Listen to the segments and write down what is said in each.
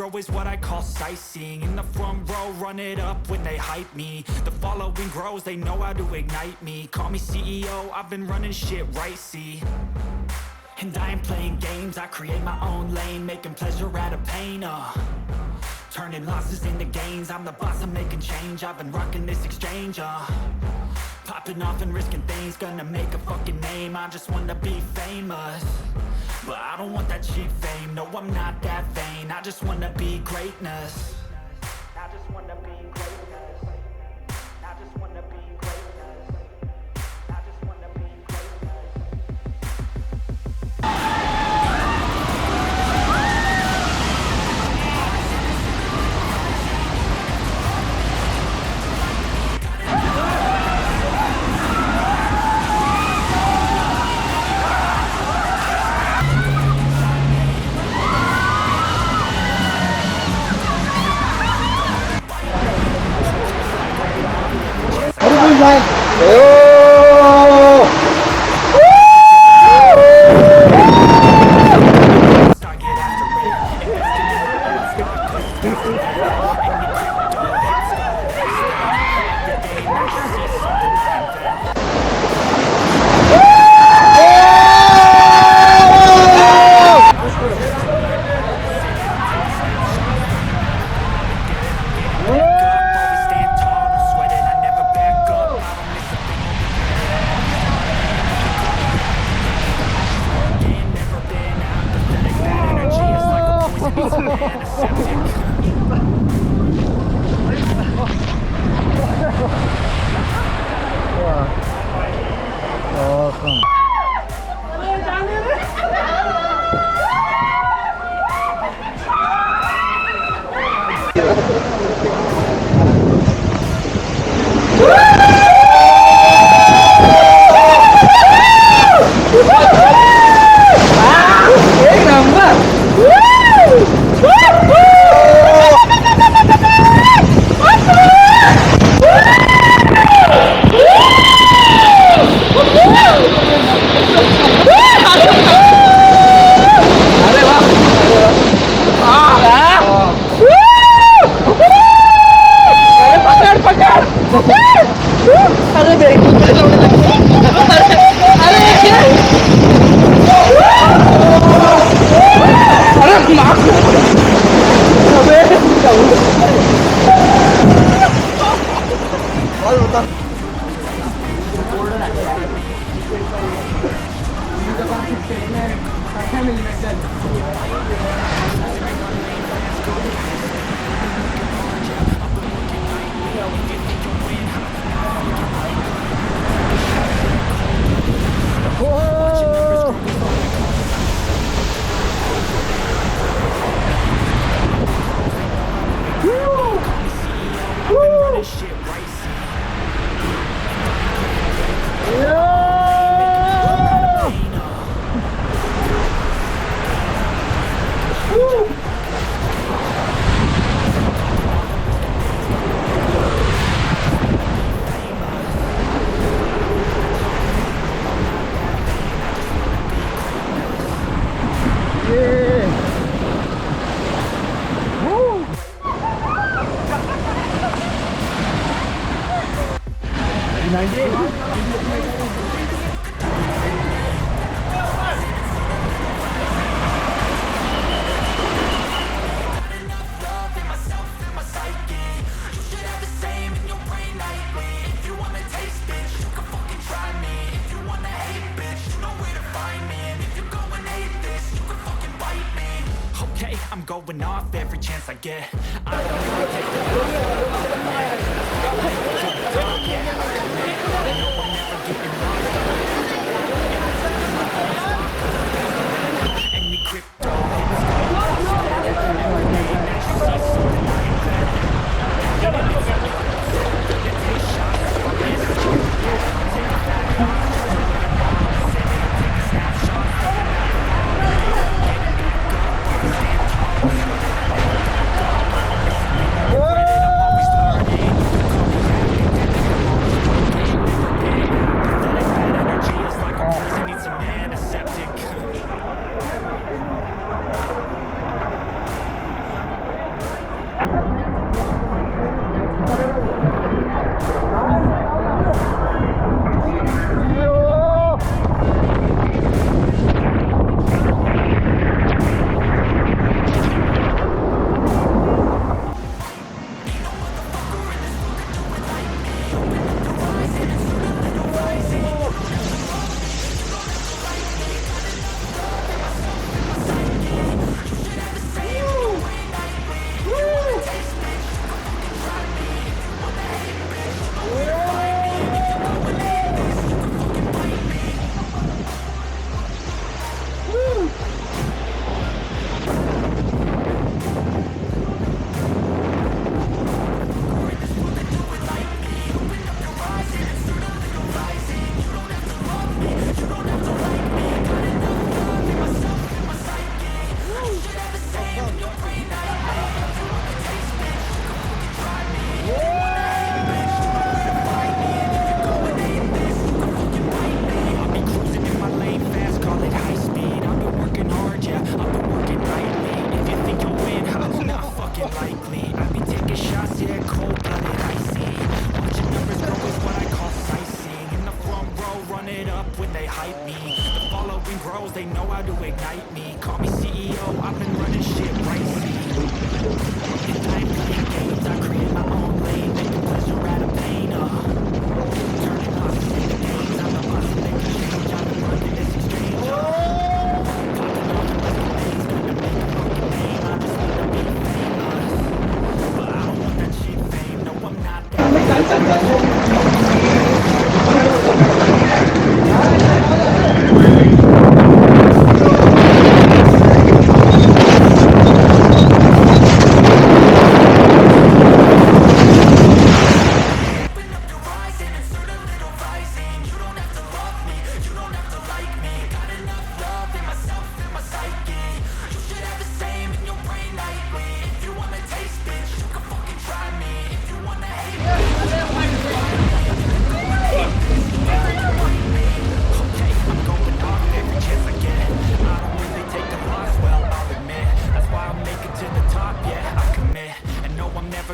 Boomerango is what I call sightseeing. In the front row, run it up when they hype me. The following grows, they know how to ignite me. Call me CEO, I've been running shit right, see. And I ain't playing games, I create my own lane, making pleasure out of pain, turning losses into gains, I'm the boss, I'm making change. I've been rocking this exchange, popping off and risking things, gonna make a fucking name. I just wanna be famous, but I don't want that cheap fame. No, I'm not that vain, I just wanna be greatness. I just wanna be greatness. I just wanna be greatness. I just wanna be greatness. I'm going off every chance I get. I don't really take the any crypto when they hype me. The following grows, they know how to ignite me. Call me CEO, I've been running shit right, see. And I ain't playing games, I create my own lane, making pleasure out of pain, turning losses into gains, I'm the boss of making change, I've been running this exchange, popping off the best grenades, gonna make a fucking name, I just wanna be famous, but I don't want that cheap fame, no I'm not that.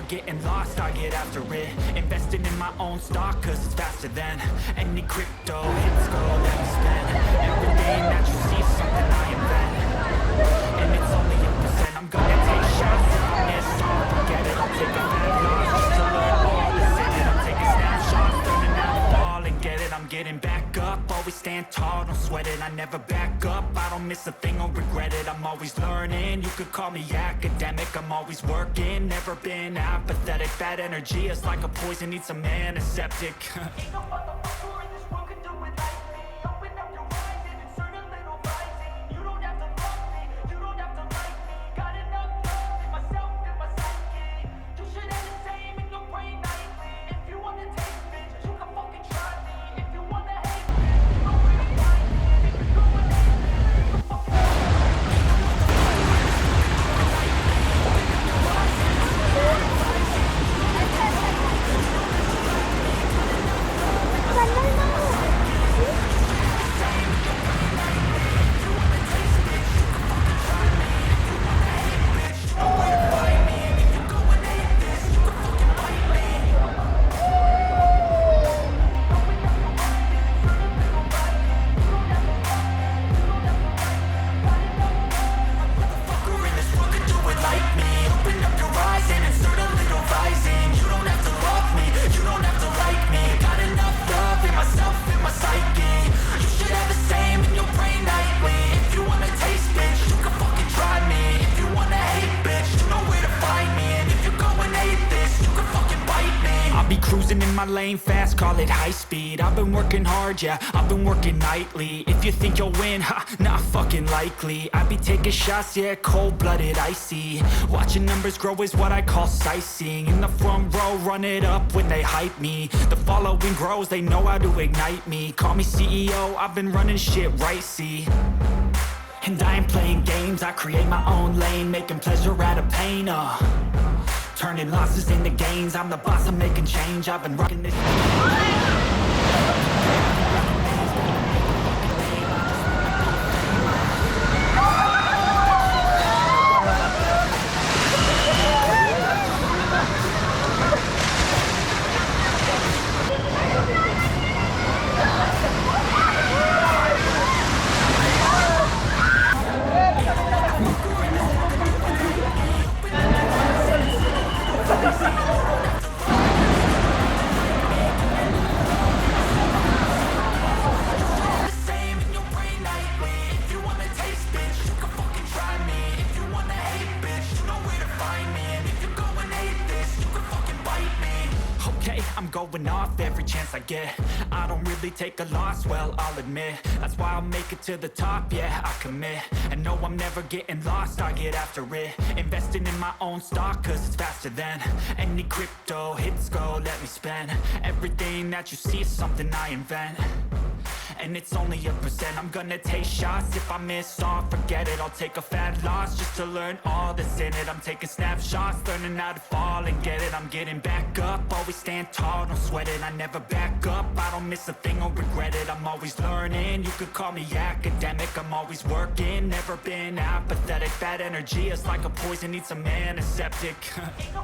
Getting lost, I get after it. Investing in my own stock, cause it's faster than any crypto. Hits go, let me spend everything that you see, something I invent. And it's only a percent. I'm gonna take shots if I miss. I'll forget it, I'll take a bad loss just to learn all that's in it. I'm taking snapshots, learning how to fall and get it. I'm getting back up, always stand tall, don't sweat it. I never back up, I don't miss a thing or regret it. I'm always learning, you could call me academic. I'm always working, never been apathetic. Bad energy is like a poison, needs some antiseptic. Ain't no motherfucker in this world can do it like me. Open up your eyes and insert a little rising. You don't have to love me, you don't have to like me. Got enough love in myself and my psyche. You should have the same in your brain nightly. If you wanna take bitch, you can fucking try me. If you wanna hate me, you know where to find me. And if you're going hate me, you can fucking try me. Ain't no motherfucker in this world can do it like me. Open up your eyes and insert a little rising. You don't have to love me, you don't have to like me. Got enough love in myself and my psyche. You should have the same in your brain nightly. If you wanna taste bitch, you can fucking try me. If you wanna hate bitch, you know where to find me. And if you're going hate this, you can fucking bite me. Open up your eyes and insert a little rising. You don't have to love me, you don't have to like me. Got enough love, motherfucker in this world can do it like me. Open up your eyes and insert a little rising. You don't have to love me, you don't have to like me. Got enough love in myself and my psyche. You should have the same in your brain nightly. If you wanna taste bitch, you can fucking try me. If you wanna hate bitch, you know where to find me. And if you're going hate this, you can fucking bite me. I'll be cruising in my lane fast, call it high speed. I've been working hard, yeah, I've been working nightly. If you think you'll win, ha, not fucking likely. I be taking shots, yeah, cold-blooded, icy. Watching numbers grow is what I call sightseeing. In the front row, run it up when they hype me. The following grows, they know how to ignite me. Call me CEO, I've been running shit right, see. And I ain't playing games, I create my own lane, making pleasure out of pain, turning losses into gains, I'm the boss, I'm making change, I've been rocking this. I'm going off every chance I get. I don't really take a loss, well, I'll admit. That's why I'll make it to the top, yeah, I commit. And no, I'm never getting lost, I get after it. Investing in my own stock, cause it's faster than any crypto. Hits go, let me spend everything that you see is something I invent. And it's only a percent. I'm gonna take shots. If I miss, I'll forget it. I'll take a fat loss just to learn all that's in it. I'm taking snapshots, learning how to fall and get it. I'm getting back up, always stand tall, don't sweat it. I never back up, I don't miss a thing or regret it. I'm always learning, you could call me academic. I'm always working, never been apathetic. Bad energy is like a poison, needs some antiseptic. Ain't no